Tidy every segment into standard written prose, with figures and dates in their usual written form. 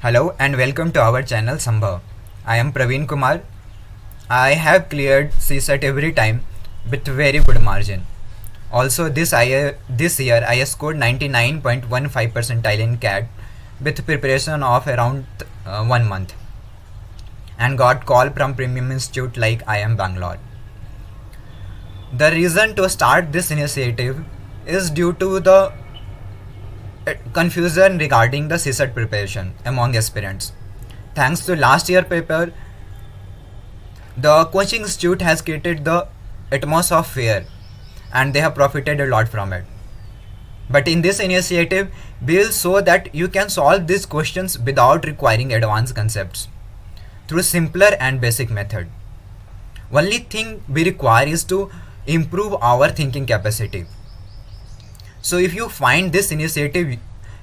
Hello and welcome to our channel Sambhav. I am Praveen Kumar. I have cleared CSAT every time with very good margin. Also this year I scored 99.15 percentile in CAT with preparation of around 1 month and got call from premium institute like IIM Bangalore. The reason to start this initiative is due to the confusion regarding the CSAT preparation among aspirants. Thanks to last year paper, the coaching institute has created the atmosphere of fear and they have profited a lot from it. But in this initiative, we will show that you can solve these questions without requiring advanced concepts through simpler and basic method. Only thing we require is to improve our thinking capacity. So if you find this initiative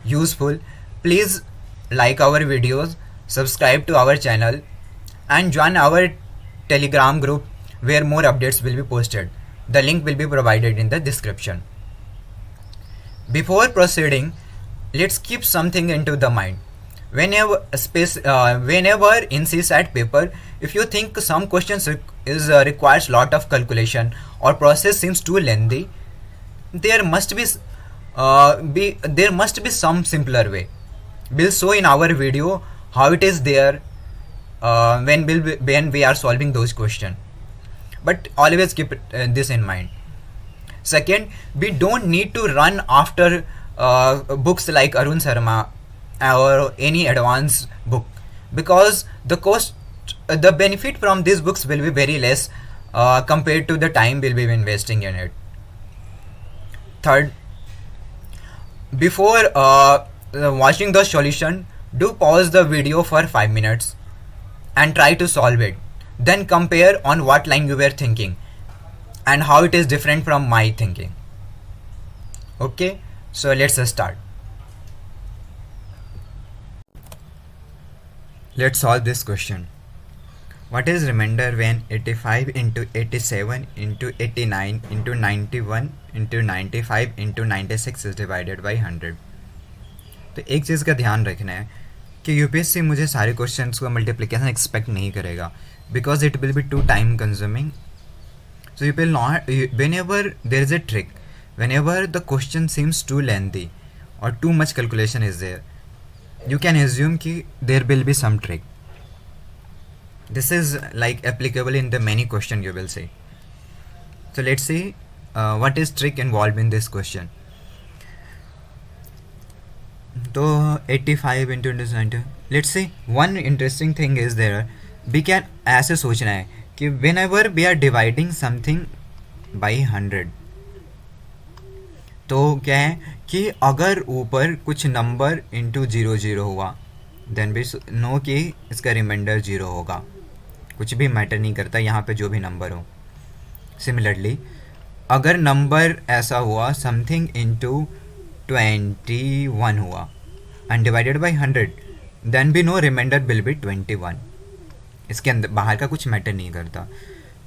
useful, please like our videos, subscribe to our channel and join our Telegram group where more updates will be posted. The link will be provided in the description. Before proceeding, let's keep something into the mind. Whenever in CSAT paper, if you think some questions requires lot of calculation or process seems too lengthy, there must be some simpler way. We'll show in our video how it is there when we are solving those questions. But always keep this in mind. Second, we don't need to run after books like Arun Sharma or any advanced book, because the benefit from these books will be very less compared to the time we'll be investing in it. Third, before watching the solution, do pause the video for 5 minutes and try to solve it. Then compare on what line you were thinking and how it is different from my thinking. Okay, so let's start. Let's solve this question. What is remainder when 85 into 87 into 89 into 91 into 95 into 96 is divided by 100? तो एक चीज़ का ध्यान रखना है कि UPSC मुझे सारे questions का मल्टीप्लिकेशन एक्सपेक्ट नहीं करेगा, because it will be too time consuming. So you will not, whenever there is a trick, whenever the question seems too lengthy or too much calculation is there, you can assume कि there will be some trick. This is like applicable in the many question you will see. So let's see what is trick involved in this question. So 85 into 90. Let's see, one interesting thing is there. We can ऐसे सोचना है कि whenever we are dividing something by 100, तो क्या है कि अगर ऊपर कुछ नंबर इंटू 0 हुआ, देन भी नो कि इसका रिमाइंडर 0 होगा. कुछ भी मैटर नहीं करता यहाँ पे जो भी नंबर हो. सिमिलरली अगर नंबर ऐसा हुआ समथिंग इंटू 21 हुआ एंड डिवाइडेड बाई 100, देन भी नो रिमाइंडर विल बी 21. इसके अंदर बाहर का कुछ मैटर नहीं करता.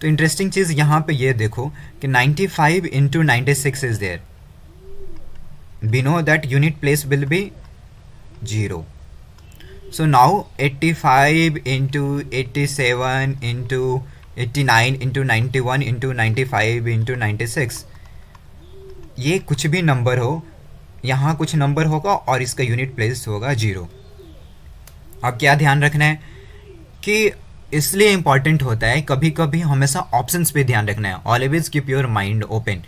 तो इंटरेस्टिंग चीज़ यहाँ पे ये देखो कि 95 into 96 is there. We know that unit place will be 0. So now 85 into 87 into 89 into 91 into 95 into 96, ये कुछ भी नंबर हो, यहाँ कुछ नंबर होगा और इसका यूनिट प्लेस होगा 0. अब क्या ध्यान रखना है कि इसलिए इम्पॉर्टेंट होता है कभी कभी हमेशा ऑप्शंस पे ध्यान रखना है. Always keep your mind open.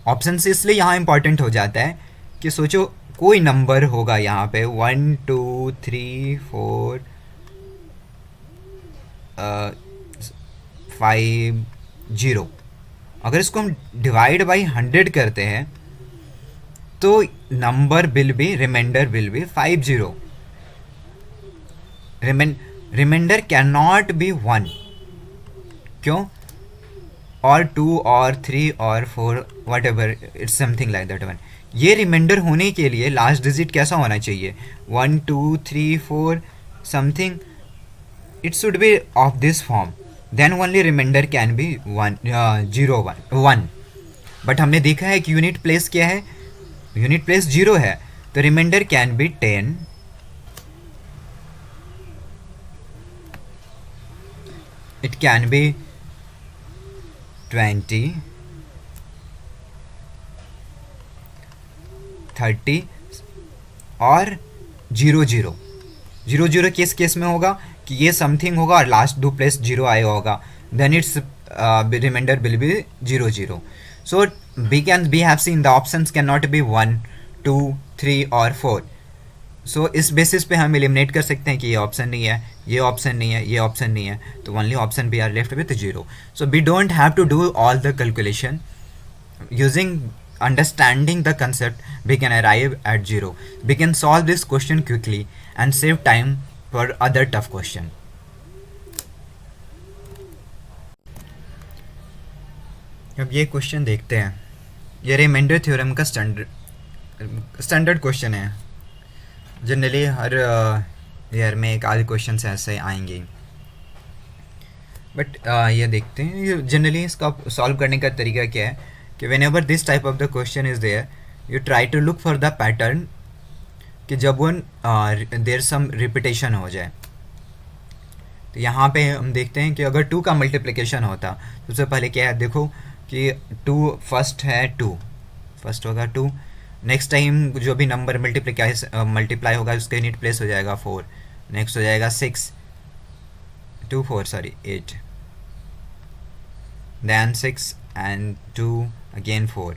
Options इसलिए यहाँ इम्पॉर्टेंट हो जाता है कि सोचो कोई नंबर होगा यहाँ पे 1 2 3 4 5 0. अगर इसको हम डिवाइड बाई 100 करते हैं तो number will be, reminder will be 50. Reminder can not be 1. क्यों? और 2 और 3 और 4 whatever, it's something like that. 1 ये रिमाइंडर होने के लिए लास्ट डिजिट कैसा होना चाहिए? 1 2 3 4 something. It should be of this form, then only reminder can be 1. But हमने देखा है कि यूनिट प्लेस क्या है? यूनिट प्लेस 0 है, तो reminder can be 10 it can be 20, 30 और 00। 00 किस केस में होगा कि ये समथिंग होगा और लास्ट दो प्लेस 0 आया होगा, then it's reminder will be 00। So we have seen the options cannot be 1, 2, 3 और 4। सो इस बेसिस पे हम एलिमिनेट कर सकते हैं कि ये ऑप्शन नहीं है, ये ऑप्शन नहीं है, ये ऑप्शन नहीं है, तो only option B are left with 0। So we don't have to do all the calculation, using understanding the concept we can arrive at 0। we can solve this question quickly and save time for other tough question। अब ये question देखते हैं। ये remainder theorem का standard question है। Generally हर year में एक आधे क्वेश्चन ऐसे आएंगे, बट ये देखते हैं ये जनरली इसका सॉल्व करने का तरीका क्या है कि whenever this type of the question is there, you try to look for the pattern कि जब वन देयर सम रिपीटेशन हो जाए। तो यहाँ पे हम देखते हैं कि अगर 2 का मल्टीप्लिकेशन होता, सबसे पहले क्या है देखो कि 2 फर्स्ट है, 2 फर्स्ट होगा 2, नेक्स्ट टाइम जो भी नंबर मल्टीप्लाई होगा उसका यूनिट प्लेस हो जाएगा 4, नेक्स्ट हो जाएगा 6, 8, देन 6 एंड 2 अगेन 4।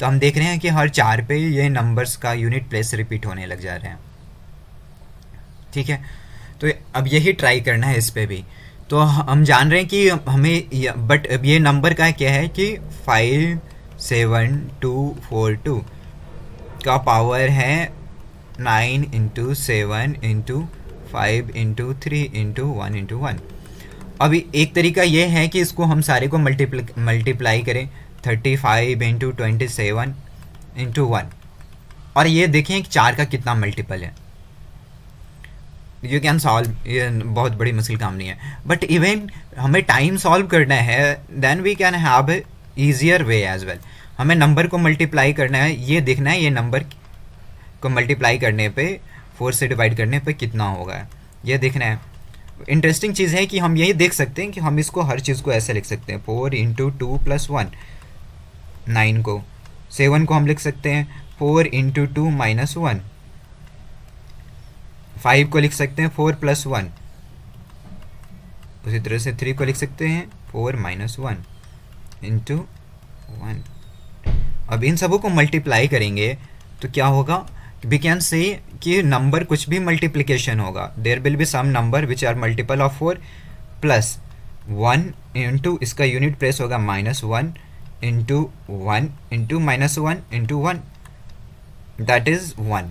तो हम देख रहे हैं कि हर 4 पे ये नंबर्स का यूनिट प्लेस रिपीट होने लग जा रहे हैं। ठीक है, तो अब यही ट्राई करना है इस पे भी। तो हम जान रहे हैं कि हमें बट अब ये नंबर का क्या है कि 57242 का पावर है 9 × 7 × 5 × 3 × 1 × 1। अभी एक तरीका ये है कि इसको हम सारे को मल्टीप्लाई करें 35 × 27 × 1, और ये देखें कि 4 का कितना मल्टीपल है। यू कैन सॉल्व, ये बहुत बड़ी मुश्किल काम नहीं है, बट इवन हमें टाइम सॉल्व करना है then we can have easier way as well. हमें नंबर को मल्टीप्लाई करना है, ये देखना है ये नंबर को मल्टीप्लाई करने पे 4 से डिवाइड करने पे कितना होगा, ये देखना है। इंटरेस्टिंग चीज़ है कि हम यही देख सकते हैं कि हम इसको हर चीज़ को ऐसे लिख सकते हैं 4 × 2 + 1, 9 को, 7 को हम लिख सकते हैं 4 × 2 - 1, 5 को लिख सकते हैं 4 + 1, उसी तरह से 3 को लिख सकते हैं 4 - 1 × 1। अब इन सबों को मल्टीप्लाई करेंगे तो क्या होगा, वी कैन से कि नंबर कुछ भी मल्टीप्लिकेशन होगा, there will be some number which are multiple of 4 plus 1 × इसका यूनिट प्लेस होगा -1 × 1 × -1 × 1, दैट इज़ 1।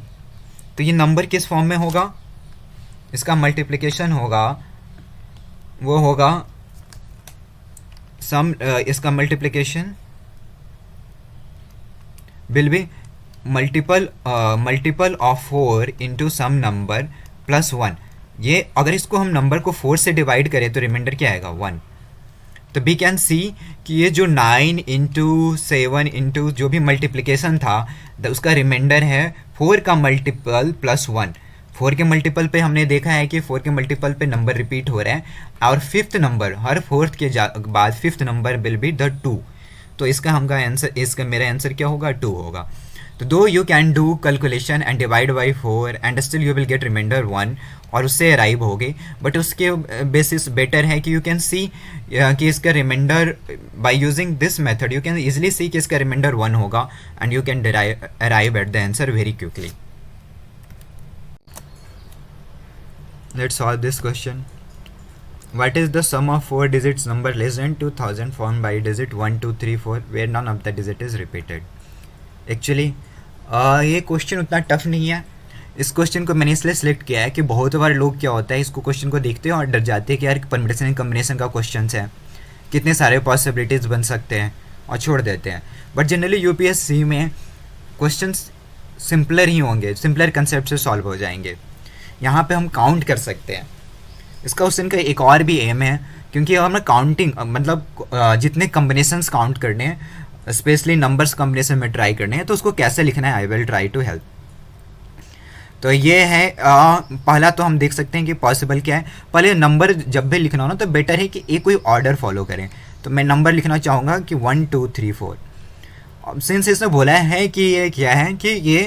तो ये नंबर किस फॉर्म में होगा, इसका मल्टीप्लिकेशन होगा, वो होगा सम इसका multiplication will be multiple of 4 × some number plus 1। ये अगर इसको हम नंबर को 4 से डिवाइड करें तो रिमाइंडर क्या आएगा 1। तो वी कैन सी कि ये जो 9 × 7 × जो भी मल्टीप्लिकेशन था उसका रिमाइंडर है 4 का मल्टीपल प्लस 1। 4 के मल्टीपल पे हमने देखा है कि 4 के मल्टीपल पे नंबर रिपीट हो रहे हैं, और 5th नंबर हर 4th के बाद 5th number will be the 2। तो इसका मेरा आंसर क्या होगा, 2 होगा। तो दो you can do calculation and divide by 4 and still you will get remainder 1 और उससे अराइव होगे, बट उसके बेसिस बेटर है कि यू कैन सी कि इसका remainder by using this method you can easily see कि इसका रिमाइंडर 1 होगा and you can arrive at the answer very quickly. Let's solve this question. What is the sum of 4 digits number less than 2000 formed by digit 1, 2, 3, 4 where none of the digit is repeated? Actually ये question उतना tough नहीं है। इस question को मैंने इसलिए select किया है कि बहुत बार लोग क्या होता है इसको क्वेश्चन को देखते हैं और डर जाते हैं कि यार परम्यूटेशन एंड कॉम्बिनेशन का क्वेश्चन है, कितने सारे पॉसिबिलिटीज़ बन सकते हैं, और छोड़ देते हैं। बट जनरली यूपीएससी में क्वेश्चन सिंपलर ही होंगे, सिंपलर कंसेप्ट से सॉल्व हो जाएंगे। यहाँ पे हम काउंट कर सकते हैं। इस क्वेश्चन का एक और भी एम है, क्योंकि हमें काउंटिंग मतलब जितने कॉम्बिनेशंस काउंट करने हैं, स्पेशली नंबर्स कॉम्बिनेशन में ट्राई करने हैं, तो उसको कैसे लिखना है I will try to help. तो ये है पहला तो हम देख सकते हैं कि पॉसिबल क्या है। पहले नंबर जब भी लिखना हो ना तो बेटर है कि एक कोई ऑर्डर फॉलो करें। तो मैं नंबर लिखना चाहूँगा कि 1 2 3 4। अब सिंस इसने बोला है कि ये क्या है कि ये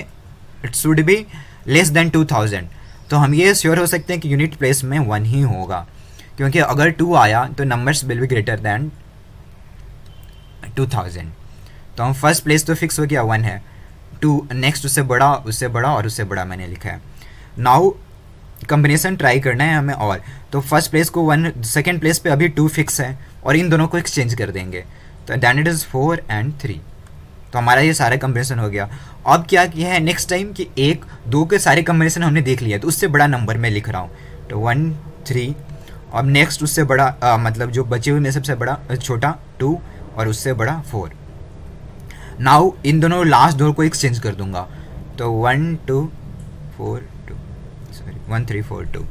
it should be less than 2000, तो हम ये श्योर हो सकते हैं कि यूनिट प्लेस में 1 ही होगा, क्योंकि अगर 2 आया तो numbers will be greater than 2000। तो हम फर्स्ट प्लेस तो फिक्स हो गया 1 है, 2 नेक्स्ट उससे बड़ा और उससे बड़ा मैंने लिखा है। नाउ कम्बिनेशन ट्राई करना है हमें, और तो फर्स्ट प्लेस को 1, सेकेंड प्लेस पे अभी 2 फिक्स है और इन दोनों को एक्सचेंज कर देंगे, तो दैन इट इज़ 4 and 3। तो हमारा ये सारा कम्बिनेशन हो गया। अब क्या किया है नेक्स्ट टाइम कि 1 2 के सारे कम्बिनेशन हमने देख लिया, तो उससे बड़ा नंबर मैं लिख रहा हूँ, तो 1 3। अब नेक्स्ट उससे बड़ा मतलब जो बचे हुए में सबसे बड़ा छोटा 2 और उससे बड़ा 4। नाउ इन दोनों लास्ट दो को एक्सचेंज कर दूंगा, तो 1 2 4 2 सॉरी 1 3 4 2।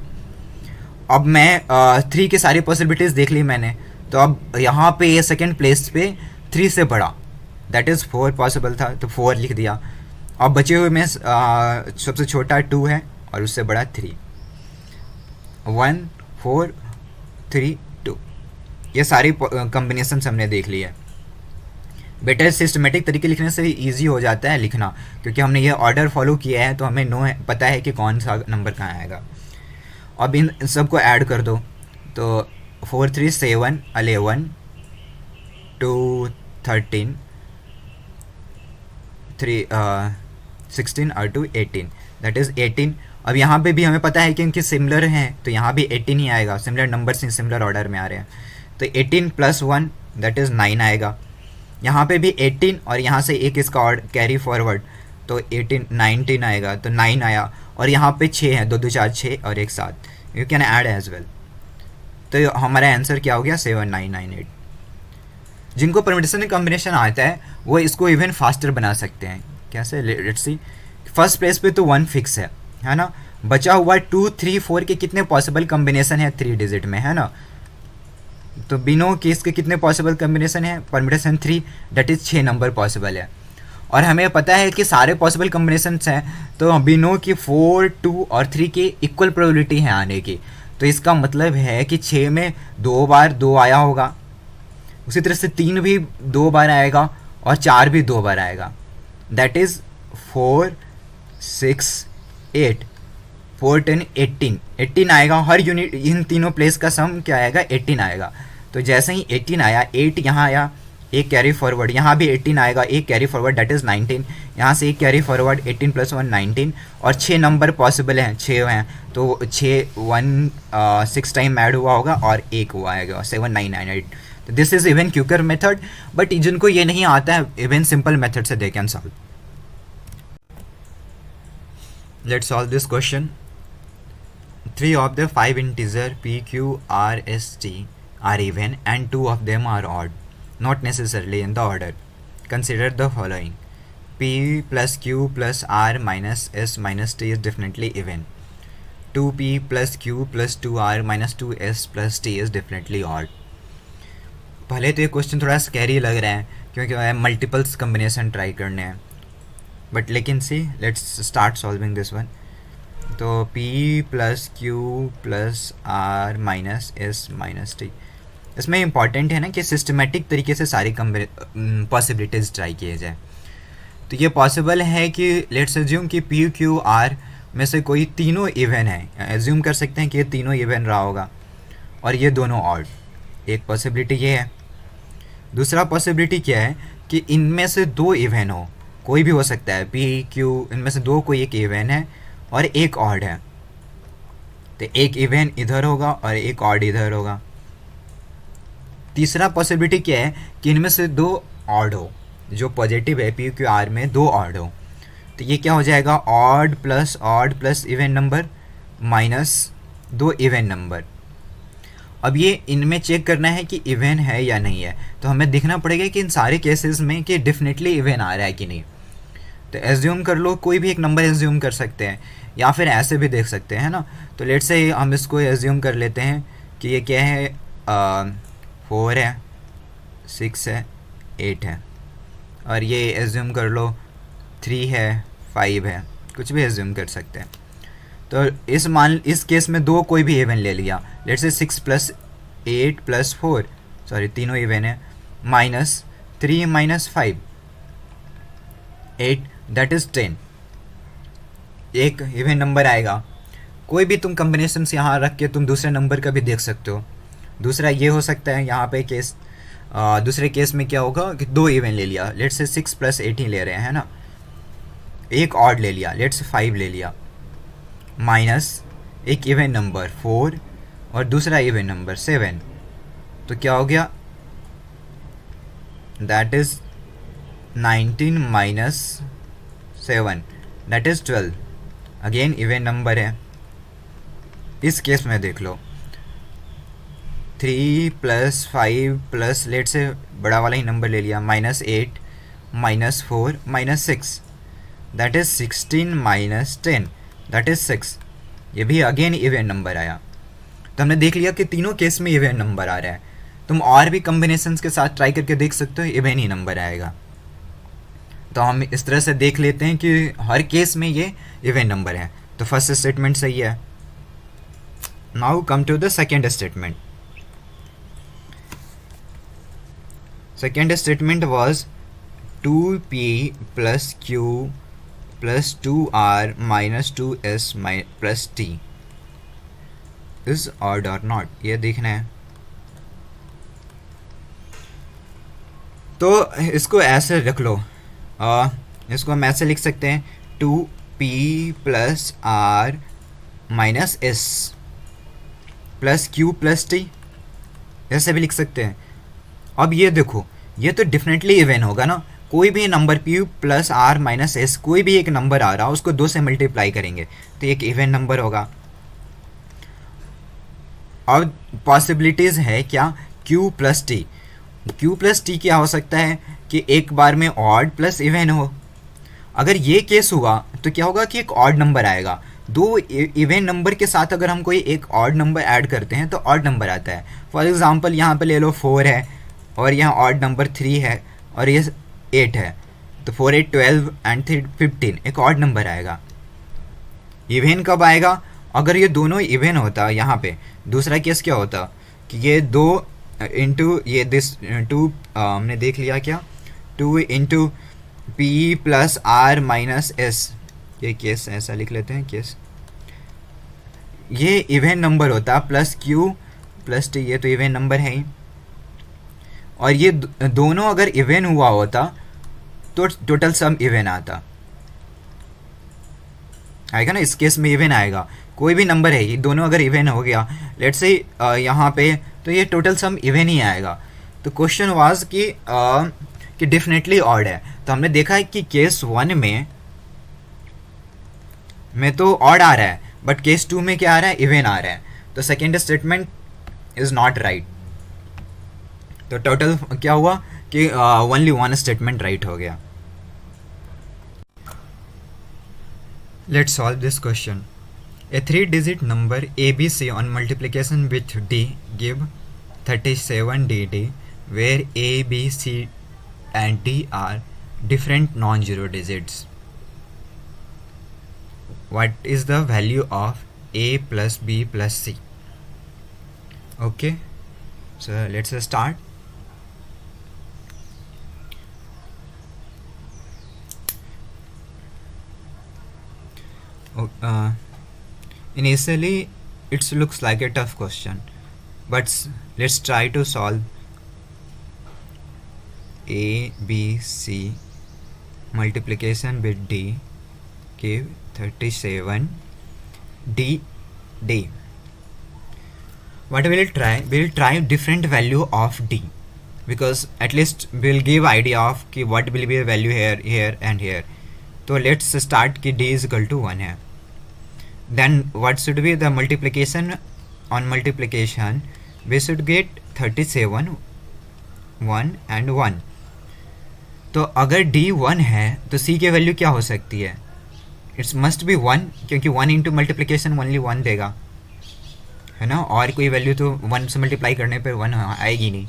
अब मैं 3 के सारी पॉसिबिलिटीज़ देख ली मैंने, तो अब यहाँ पे ये सेकेंड प्लेस पे 3 से बड़ा दैट इज़ 4 पॉसिबल था, तो 4 लिख दिया। अब बचे हुए में सबसे छोटा 2 है और उससे बड़ा 3, 1 4 3 2। ये सारी कॉम्बिनेशन हमने देख ली है। बेटर सिस्टमेटिक तरीके लिखने से ईजी हो जाता है लिखना, क्योंकि हमने ये ऑर्डर फॉलो किया है तो हमें पता है कि कौन सा नंबर कहाँ आएगा। अब इन सबको ऐड कर दो, तो 4 3 7 11 2 13 3 16 और 2 18 दैट इज़ 18। अब यहाँ पे भी हमें पता है कि इनके सिमिलर हैं, तो यहाँ भी 18 ही आएगा, सिमिलर नंबर्स सिमिलर ऑर्डर में आ रहे हैं, तो 18 + 1 दैट इज़ 9 आएगा। यहाँ पे भी 18 और यहाँ से एक इसका और कैरी फॉरवर्ड, तो 18 19 आएगा, तो 9 आया। और यहाँ पे 6 है, 2 2 4 6 और एक 7, you can add as well. तो हमारा आंसर क्या हो गया 7 9 9 8। जिनको परम्यूटेशन कॉम्बिनेशन आता है वो इसको इवन फास्टर बना सकते हैं। कैसे, लेट्स सी। फर्स्ट प्लेस पे तो 1 फिक्स है ना, बचा हुआ 2 3 4 के कितने पॉसिबल कॉम्बिनेशन है 3 डिजिट में, है ना। तो बिनो केस के कितने पॉसिबल कॉम्बिनेशन है, permutation 3 that is 6 number possible है। और हमें पता है कि सारे पॉसिबल कॉम्बिनेशंस हैं, तो बिनो की 4 2 और 3 की इक्वल प्रोबेबिलिटी है आने की। तो इसका मतलब है कि 6 में 2 बार 2 आया होगा, उसी तरह से 3 भी 2 बार आएगा और 4 भी 2 बार आएगा, दैट इज़ 4 6 8 4 10 18 आएगा। हर यूनिट इन तीनों प्लेस का सम क्या आएगा 18 आएगा। तो जैसे ही 18 आया, 8 यहाँ आया, एक कैरी फॉरवर्ड, यहाँ भी 18 आएगा, एक कैरी फॉरवर्ड दैट इज़ 19, यहाँ से एक कैरी फॉरवर्ड 18 + 1 19, और 6 नंबर पॉसिबल हैं, 6 हैं, तो 6 टाइम ऐड हुआ होगा और एक हुआ आएगा 7 9 9 8। तो this is even quicker method, but जिनको ये नहीं आता है इवन सिंपल मेथड से they can solve. Let's solve this question. 3 of the 5 integer p, q, r, s, t are even and 2 of them are odd, not necessarily in the order. Consider the following. p plus q plus r minus s minus t is definitely even. 2p plus q plus 2r minus 2s plus t is definitely odd. पहले तो ये question थोड़ा scary लग रहा है क्योंकि multiples combination try करने हैं, बट लेकिन see let's start solving this one. तो p plus q plus r minus s minus t, इसमें इम्पॉर्टेंट है ना कि सिस्टमेटिक तरीके से सारी पॉसिबिलिटीज़ ट्राई किए जाए। तो ये पॉसिबल है कि लेट्स एज्यूम कि p q r में से कोई तीनों इवन है, एज्यूम कर सकते हैं कि ये तीनों इवन रहा होगा और ये दोनों ऑड। एक पॉसिबिलिटी ये है। दूसरा पॉसिबिलिटी क्या है कि इनमें से 2 इवन हो, कोई भी हो सकता है, p q इनमें से 2 कोई एक इवन है और एक ऑड है, तो एक इवन इधर होगा और एक ऑड इधर होगा। तीसरा पॉसिबिलिटी क्या है कि इनमें से 2 ऑड हो, जो पॉजिटिव है p q r में 2 ऑड हो, तो ये क्या हो जाएगा odd plus even number minus 2 even number. अब ये इनमें चेक करना है कि इवन है या नहीं है, तो हमें देखना पड़ेगा कि इन सारे केसेस में कि डेफिनेटली इवन आ रहा है कि नहीं। तो एज्यूम कर लो, कोई भी एक नंबर एज्यूम कर सकते हैं या फिर ऐसे भी देख सकते हैं ना। तो लेट्स से हम इसको एज्यूम कर लेते हैं कि ये क्या है 4 है 6 है 8 है, और ये एज्यूम कर लो 3 है 5 है, कुछ भी एज्यूम कर सकते हैं। तो इस केस में दो कोई भी इवन ले लिया, लेट्स से 6 + 8 + 4, सॉरी तीनों इवन है, -3 - 5 8, दैट इज़ 10, एक इवन नंबर आएगा। कोई भी तुम कम्बिनेशंस यहाँ रख के तुम दूसरे नंबर का भी देख सकते हो। दूसरा ये हो सकता है यहाँ पे केस, दूसरे केस में क्या होगा कि दो इवन ले लिया, लेट्स से 6 + 18 ले रहे हैं, है ना, एक ऑड ले लिया, लेट्स से 5 ले लिया, माइनस एक इवन नंबर 4 और दूसरा इवन नंबर 7, तो क्या हो गया, that is 19 - 7, that is 12, again even number है। इस केस में देख लो 3 + 5 प्लस लेट से बड़ा वाला ही नंबर ले लिया, -8 - 4 - 6, दैट इज़ 16 - 10, दैट इज़ 6, ये भी अगेन इवन नंबर आया। तो हमने देख लिया कि तीनों केस में इवन नंबर आ रहा है। तुम और भी कम्बिनेशंस के साथ ट्राई करके देख सकते हो, इवन ही नंबर आएगा। तो हम इस तरह से देख लेते हैं कि हर केस में ये इवन नंबर है। तो फर्स्ट स्टेटमेंट सही है। Now come to the second statement. Second statement was 2p + q + 2r - 2s + t is odd और नॉट, ये देखना है। तो इसको ऐसे रख लो, इसको हम ऐसे लिख सकते हैं 2p + r - s + q + t, ऐसे भी लिख सकते हैं। अब ये देखो, ये तो डेफिनेटली इवन होगा ना, कोई भी नंबर p + r - s, कोई भी एक नंबर आ रहा, उसको 2 से मल्टीप्लाई करेंगे तो एक इवन नंबर होगा। और पॉसिबिलिटीज़ है क्या, q + t, q + t क्या हो सकता है कि एक बार में ऑड प्लस इवन हो। अगर ये केस हुआ तो क्या होगा कि एक ऑड नंबर आएगा, दो इवन नंबर के साथ अगर हम कोई एक ऑड नंबर ऐड करते हैं तो ऑड नंबर आता है। फॉर एग्जांपल यहाँ पे ले लो 4 है और यहाँ ऑड नंबर 3 है और ये 8 है, तो 4 8 12 एंड 3 15, एक ऑड नंबर आएगा। इवन कब आएगा, अगर ये दोनों इवन होता। यहाँ पे दूसरा केस क्या होता कि ये 2 इंटू ये दिस 2, हमने देख लिया क्या, 2 इंटू p + r - s, ये केस ऐसा लिख लेते हैं केस, ये इवन नंबर होता, प्लस q + t, ये तो इवन नंबर है ही। और ये दोनों अगर इवन हुआ होता तो टोटल सम इवन आता, आएगा ना, इस केस में इवन आएगा। कोई भी नंबर है, ये दोनों अगर इवन हो गया लेट्स से यहाँ पे, तो ये टोटल सम इवन ही आएगा। तो क्वेश्चन वाज कि डेफिनेटली ऑड है। तो हमने देखा है कि केस 1 में तो ऑड आ रहा है, बट केस 2 में क्या आ रहा है, इवन आ रहा है। तो second statement is not right. तो टोटल क्या हुआ कि ओनली 1 स्टेटमेंट राइट हो गया। Let's solve this question. A 3-digit number ABC on multiplication with D give 37DD, where A, B, C and D are different non-zero digits. What is the value of A plus B plus C? Okay, so let's start. Initially it looks like a tough question, but let's try to solve. A, B, C multiplication with D give 37 D. What we will try? We will try different value of D, because at least we will give idea of कि what will be the value here and here. तो let's start कि D is equal to 1 है। Then what should be the multiplication? On multiplication we should get 37 1 and 1। तो अगर D 1 है तो C की value क्या हो सकती है, इट्स मस्ट बी 1, क्योंकि 1 इंटू मल्टीप्लीकेशन ओनली 1 देगा, है ना, और कोई वैल्यू तो 1 से मल्टीप्लाई करने पर 1 आएगी नहीं।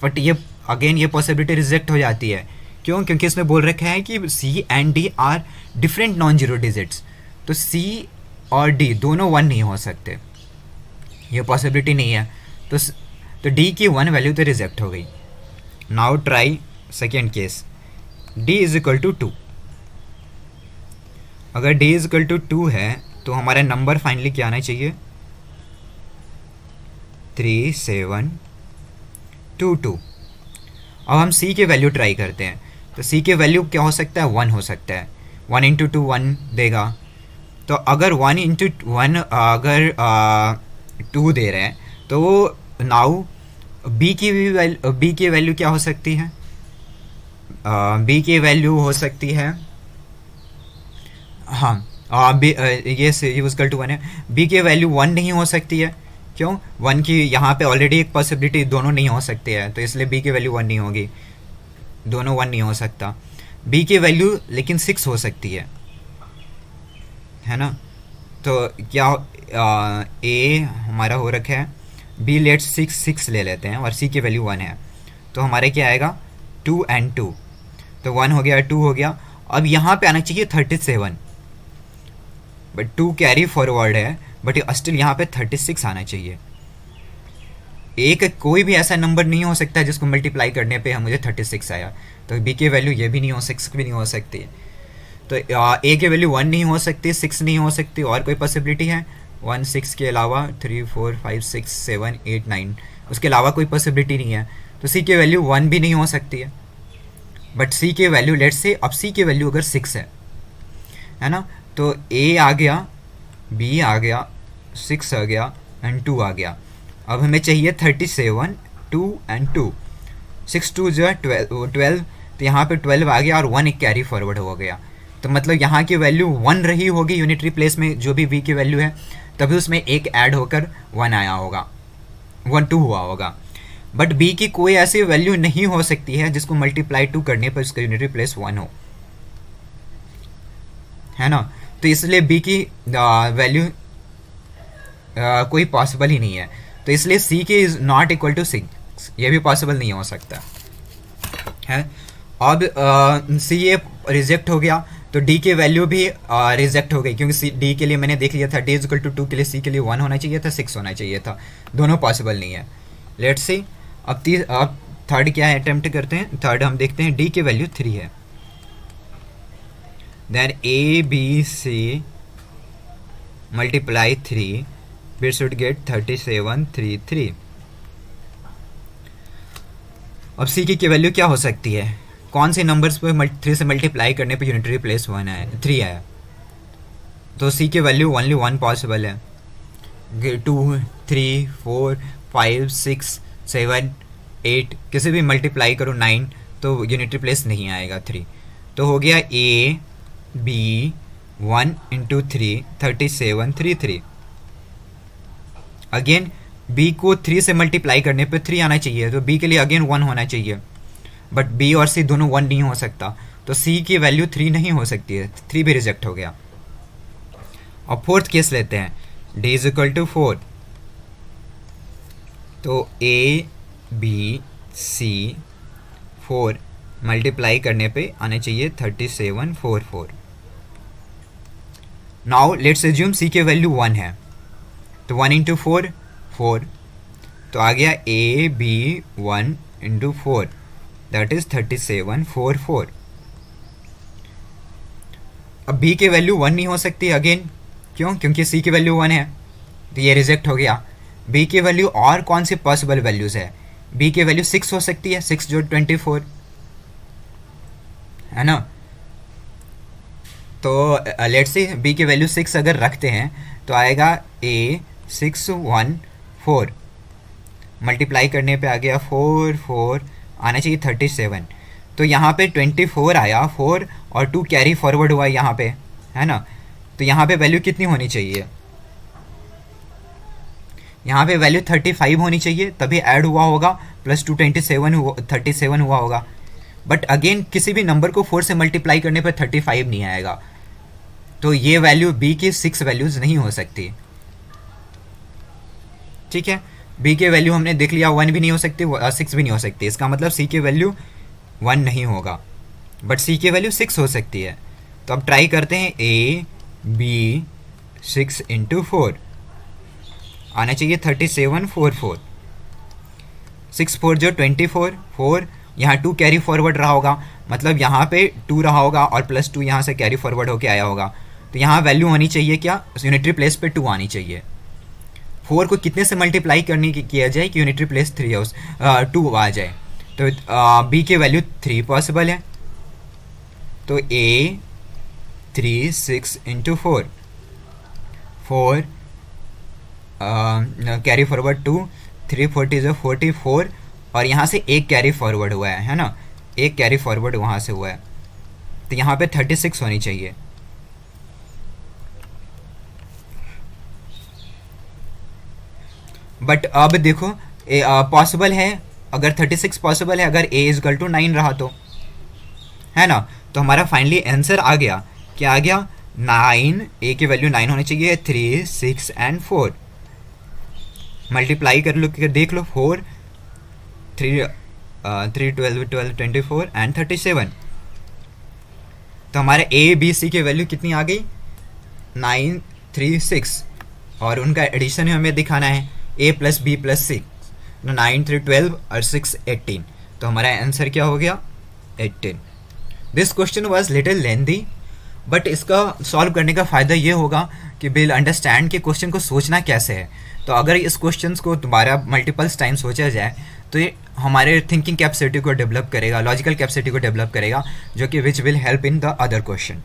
बट ये अगेन ये पॉसिबिलिटी रिजेक्ट हो जाती है, क्यों, क्योंकि इसमें बोल रखा है कि C and D are different non zero digits. तो C और डी दोनों 1 नहीं हो सकते, ये पॉसिबिलिटी नहीं है। तो डी की 1 वैल्यू तो रिजेक्ट हो गई। Now try second case, D is equal to 2। अगर डी इज इक्वल टू 2 है तो हमारा नंबर फाइनली क्या आना चाहिए, 3722। अब हम सी के वैल्यू ट्राई करते हैं। तो सी के वैल्यू क्या हो सकता है, 1 हो सकता है। 1 इंटू 2 1 देगा। तो अगर 1 इंटू 1 अगर 2 दे रहे हैं तो नाउ बी की वैल्यू क्या हो सकती है, बी की वैल्यू हो सकती है, हाँ ये यूज़ कर टू 1 है, बी की वैल्यू 1 नहीं हो सकती है। क्यों, 1 की यहाँ पे ऑलरेडी एक पॉसिबिलिटी दोनों नहीं हो सकती है, तो इसलिए बी की वैल्यू 1 नहीं होगी, दोनों 1 नहीं हो सकता। बी की वैल्यू लेकिन 6 हो सकती है ना। तो क्या ए हमारा हो रखा है, बी लेट 6 ले लेते हैं और सी की वैल्यू 1 है, तो हमारे क्या आएगा 2 and 2, तो 1 हो गया 2 हो गया। अब यहाँ पे आना चाहिए 37, बट 2 कैरी फॉरवर्ड है, बट स्टिल यहाँ पे 36 आना चाहिए। एक कोई भी ऐसा नंबर नहीं हो सकता है जिसको मल्टीप्लाई करने पे मुझे 36 आया, तो बी की वैल्यू ये भी नहीं हो, 6 भी नहीं हो सकती। तो ए की वैल्यू 1 नहीं हो सकती, 6 नहीं हो सकती, और कोई पॉसिबिलिटी है 1 6 के अलावा 3 4 5 6 7 8 9, उसके अलावा कोई पॉसिबिलिटी नहीं है। तो सी की वैल्यू 1 भी नहीं हो सकती है, बट सी की वैल्यू लेट से, अब सी की वैल्यू अगर 6 है ना, तो ए आ गया, बी आ गया, 6 आ गया एंड 2 आ गया। अब हमें चाहिए 37, 2 and 2, 6 2 जो है 12, तो यहाँ पे 12 आ गया और 1 एक कैरी फॉरवर्ड हो गया। तो मतलब यहाँ की वैल्यू 1 रही होगी यूनिटरी प्लेस में, जो भी वी की वैल्यू है, तभी उसमें एक ऐड होकर 1 आया होगा, 1 2 हुआ होगा। बट बी की कोई ऐसी वैल्यू नहीं हो सकती है जिसको मल्टीप्लाई 2 करने पर उसका यूनिटरी प्लेस 1 हो, है ना। तो इसलिए बी की वैल्यू कोई पॉसिबल ही नहीं है, तो इसलिए सी के इज़ नॉट इक्वल टू 6, ये भी पॉसिबल नहीं हो सकता है। अब सी ए रिजेक्ट हो गया, तो डी की वैल्यू भी रिजेक्ट हो गई, क्योंकि डी के लिए मैंने देख लिया था, डी इज इक्वल टू 2 के लिए सी के लिए 1 होना चाहिए था, 6 होना चाहिए था, दोनों पॉसिबल नहीं है। लेट्स सी अब थर्ड क्या है, अटेम्प्ट करते हैं। थर्ड हम देखते हैं, डी की वैल्यू 3 है, then A B C multiply 3, we should get 3733। अब सी की वैल्यू क्या हो सकती है, कौन से नंबर्स पे 3 से मल्टीप्लाई करने पे यूनिटरी प्लेस 1 है, 3 है, तो सी की वैल्यू ओनली 1 पॉसिबल है। 2 3 4 5 6 7 8 किसी भी मल्टीप्लाई करो 9, तो यूनिटरी प्लेस नहीं आएगा 3। तो हो गया A B 1 into 3 3733। Again B को 3 से मल्टीप्लाई करने पे 3 आना चाहिए, तो बी के लिए अगेन 1 होना चाहिए, बट बी और सी दोनों 1 नहीं हो सकता, तो सी की वैल्यू 3 नहीं हो सकती है, 3 भी रिजेक्ट हो गया। अब फोर्थ केस लेते हैं, डी इज इक्वल टू 4, तो ए बी सी 4 मल्टीप्लाई करने पे आना चाहिए 3744। नाउ लेट्स एज्यूम सी की वैल्यू 1 है, तो 1 इंटू 4 4, तो आ गया A B 1 into 4, that is 3744। अब बी की वैल्यू 1 नहीं हो सकती अगेन, क्यों, क्योंकि सी की वैल्यू 1 है, तो ये रिजेक्ट हो गया। बी की वैल्यू और कौन सी पॉसिबल वैल्यूज़ है, बी की वैल्यू 6 हो सकती है, 6 जो 24 है ना। तो लेट्स से बी की वैल्यू 6 अगर रखते हैं तो आएगा ए 6 1 4, मल्टीप्लाई करने पे आ गया 4 4, आना चाहिए 37, तो यहाँ पे 24 आया, 4 और 2 कैरी फॉरवर्ड हुआ यहाँ पे, है ना। तो यहाँ पे वैल्यू कितनी होनी चाहिए, यहाँ पे वैल्यू 35 होनी चाहिए, तभी ऐड हुआ होगा, प्लस 2 37 हुआ होगा। बट अगेन किसी भी नंबर को 4 से मल्टीप्लाई करने पर 35 नहीं आएगा, तो ये वैल्यू बी की 6 वैल्यूज़ नहीं हो सकती, ठीक है। बी के वैल्यू हमने देख लिया, 1 भी नहीं हो सकती, 6 भी नहीं हो सकती, इसका मतलब सी की वैल्यू 1 नहीं होगा, बट सी की वैल्यू 6 हो सकती है। तो अब ट्राई करते हैं, ए बी 6 इंटू 4 आना चाहिए 3744। 6 4 जो 24, 4 यहाँ 2 कैरी फॉरवर्ड रहा होगा, मतलब यहाँ पे 2 रहा होगा और +2 यहाँ से कैरी फॉरवर्ड होके आया होगा, तो यहाँ वैल्यू होनी चाहिए क्या, यूनिटरी प्लेस पे 2 आनी चाहिए। 4 को कितने से मल्टीप्लाई करने की किया जाए कि यूनिटरी प्लेस 2 आ जाए, तो बी की वैल्यू 3 पॉसिबल है, तो ए 3 6 इंटू 4 कैरी फॉरवर्ड 2 3 40 जो 44 और यहाँ से एक कैरी फॉरवर्ड हुआ है ना, एक कैरी फॉरवर्ड वहाँ से हुआ है, तो यहाँ पे 36 होनी चाहिए। बट अब देखो पॉसिबल है, अगर 36 पॉसिबल है, अगर ए इज इक्वल टू 9 रहा तो, है ना, तो हमारा फाइनली आंसर आ गया, क्या आ गया 9, ए की वैल्यू 9 होनी चाहिए, 3 6 एंड 4 मल्टीप्लाई कर लो, देख लो 4 3 12 12 24 एंड 37, तो हमारे ए बी सी की वैल्यू कितनी आ गई 9 3 6 और उनका एडिशन हमें दिखाना है a प्लस बी प्लस 6, 9 3 12 और 6 18, तो हमारा आंसर क्या हो गया 18। This question was little lengthy, but इसका सॉल्व करने का फ़ायदा ये होगा कि विल अंडरस्टैंड कि क्वेश्चन को सोचना कैसे है। तो अगर इस क्वेश्चन को दोबारा मल्टीपल्स टाइम सोचा जाए तो ये हमारे थिंकिंग कैपेसिटी को डेवलप करेगा, लॉजिकल कैपेसिटी को डेवलप करेगा, जो कि which will help in the other question.